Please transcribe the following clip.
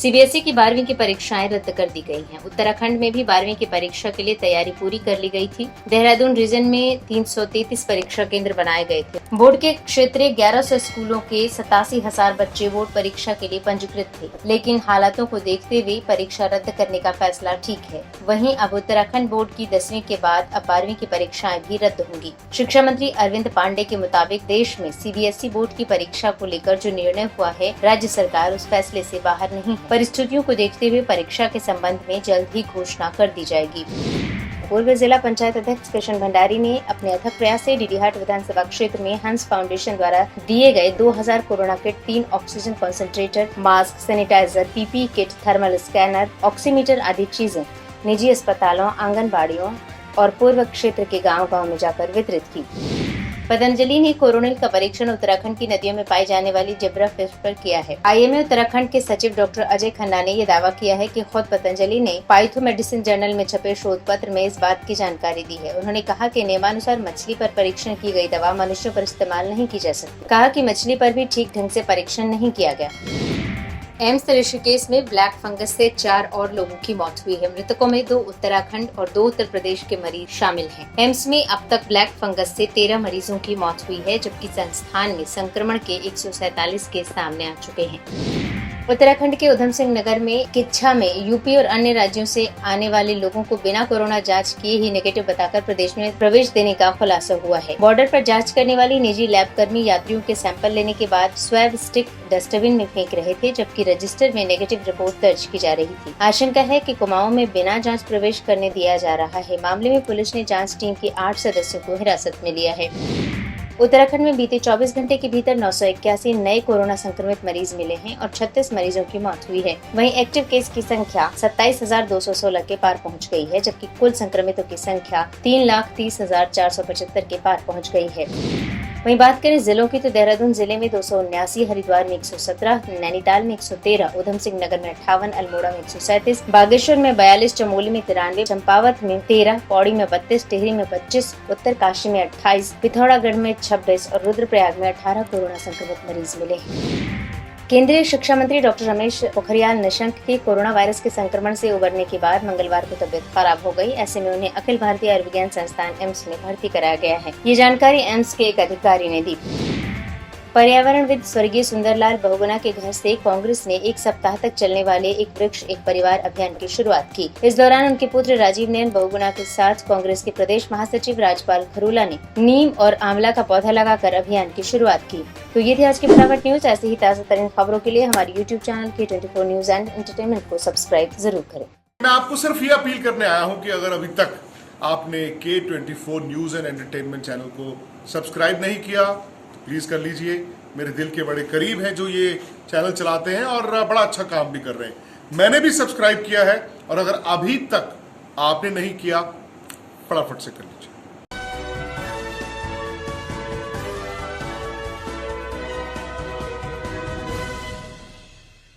CBSE की 12वीं की परीक्षाएं रद्द कर दी गई हैं। उत्तराखंड में भी 12वीं की परीक्षा के लिए तैयारी पूरी कर ली गई थी। देहरादून रीजन में 333 परीक्षा केंद्र बनाए गए थे। बोर्ड के क्षेत्रीय 1100 स्कूलों के 87,000 बच्चे बोर्ड परीक्षा के लिए पंजीकृत थे, लेकिन हालातों को देखते हुए परीक्षा रद्द करने का फैसला ठीक है। वहीं अब उत्तराखंड बोर्ड की 10वीं के बाद अब 12वीं की परीक्षाएं भी रद्द होंगी। शिक्षा मंत्री अरविंद पांडे के मुताबिक देश में सीबीएसई बोर्ड की परीक्षा को लेकर जो निर्णय हुआ है, राज्य सरकार उस फैसले से बाहर नहीं। परिस्थितियों को देखते हुए परीक्षा के संबंध में जल्द ही घोषणा कर दी जाएगी। पूर्व जिला पंचायत अध्यक्ष कृष्ण भंडारी ने अपने अथक प्रयास से डीडीहाट विधानसभा क्षेत्र में हंस फाउंडेशन द्वारा दिए गए 2000 corona kit, 3 oxygen concentrator, mask, sanitiser, PPE kit, thermal scanner, oximeter आदि चीजें निजी अस्पतालों, आंगनबाड़ियों और पूर्व क्षेत्र के गाँव-गाँव में जाकर वितरित की। पतंजलि ने कोरोनिल का परीक्षण उत्तराखंड की नदियों में पाई जाने वाली जेब्रा फिश पर किया है। आईएमए उत्तराखंड के सचिव डॉक्टर अजय खन्ना ने यह दावा किया है कि खुद पतंजलि ने पाइथोमेडिसिन जर्नल में छपे शोध पत्र में इस बात की जानकारी दी है। उन्होंने कहा कि नियमानुसार मछली पर परीक्षण की गई दवा मनुष्यों पर इस्तेमाल नहीं की जा सकती। कहा कि मछली पर भी ठीक ढंग से परीक्षण नहीं किया गया। एम्स ऋषिकेश में ब्लैक फंगस से 4 और लोगों की मौत हुई है। मृतकों में 2 उत्तराखंड और 2 उत्तर प्रदेश के मरीज शामिल हैं। एम्स में अब तक ब्लैक फंगस से 13 मरीजों की मौत हुई है, जबकि संस्थान में संक्रमण के 147 केस सामने आ चुके हैं। उत्तराखंड के उधम सिंह नगर में किच्छा में यूपी और अन्य राज्यों से आने वाले लोगों को बिना कोरोना जांच किए ही नेगेटिव बताकर प्रदेश में प्रवेश देने का खुलासा हुआ है। बॉर्डर पर जांच करने वाली निजी लैब कर्मी यात्रियों के सैंपल लेने के बाद स्वैब स्टिक डस्टबिन में फेंक रहे थे, जबकि रजिस्टर में नेगेटिव रिपोर्ट दर्ज की जा रही थी। आशंका है कि कुमाऊं में बिना जाँच प्रवेश करने दिया जा रहा है। मामले में पुलिस ने जाँच टीम के 8 सदस्यों को हिरासत में लिया है। उत्तराखंड में बीते 24 घंटे के भीतर 981 नए कोरोना संक्रमित मरीज मिले हैं और 36 मरीजों की मौत हुई है। वहीं एक्टिव केस की संख्या 27,216 के पार पहुंच गई है, जबकि कुल संक्रमितों की संख्या 3,30,475 के पार पहुंच गई है। वहीं बात करें जिलों की तो देहरादून जिले में 279, हरिद्वार में 117, नैनीताल में 113, उधम सिंह नगर में 58, अल्मोड़ा में 137, बागेश्वर में 42, चमोली में 93, चंपावत में 13, पौड़ी में 32, टिहरी में 25, उत्तरकाशी में 28, पिथौरागढ़ में 26 और रुद्रप्रयाग में 18 कोरोना संक्रमित मरीज मिले। केंद्रीय शिक्षा मंत्री डॉक्टर रमेश पोखरियाल निशंक के कोरोना वायरस के संक्रमण से उबरने के बाद मंगलवार को तबियत खराब हो गई। ऐसे में उन्हें अखिल भारतीय आयुर्विज्ञान संस्थान एम्स में भर्ती कराया गया है। ये जानकारी एम्स के एक अधिकारी ने दी। पर्यावरणविद स्वर्गीय सुंदरलाल बहुगुणा के घर से कांग्रेस ने 1 सप्ताह तक चलने वाले एक वृक्ष एक परिवार अभियान की शुरुआत की। इस दौरान उनके पुत्र राजीव नयन बहुगुणा के साथ कांग्रेस के प्रदेश महासचिव राजपाल खरूला ने नीम और आंवला का पौधा लगाकर अभियान की शुरुआत की। तो ये थी आज की फटाफट न्यूज। ऐसे ही ताज़ा तरीन खबरों के लिए हमारे YouTube channel K24 news and entertainment को सब्सक्राइब जरूर करें। मैं आपको सिर्फ ये अपील करने आया हूँ कि अगर अभी तक आपने K24 news and entertainment channel को सब्सक्राइब नहीं किया तो प्लीज कर लीजिए। मेरे दिल के बड़े करीब हैं जो ये चैनल चलाते हैं और बड़ा अच्छा काम भी कर रहे हैं। मैंने भी सब्सक्राइब किया है और अगर अभी तक आपने नहीं किया फटाफट से कर लीजिए।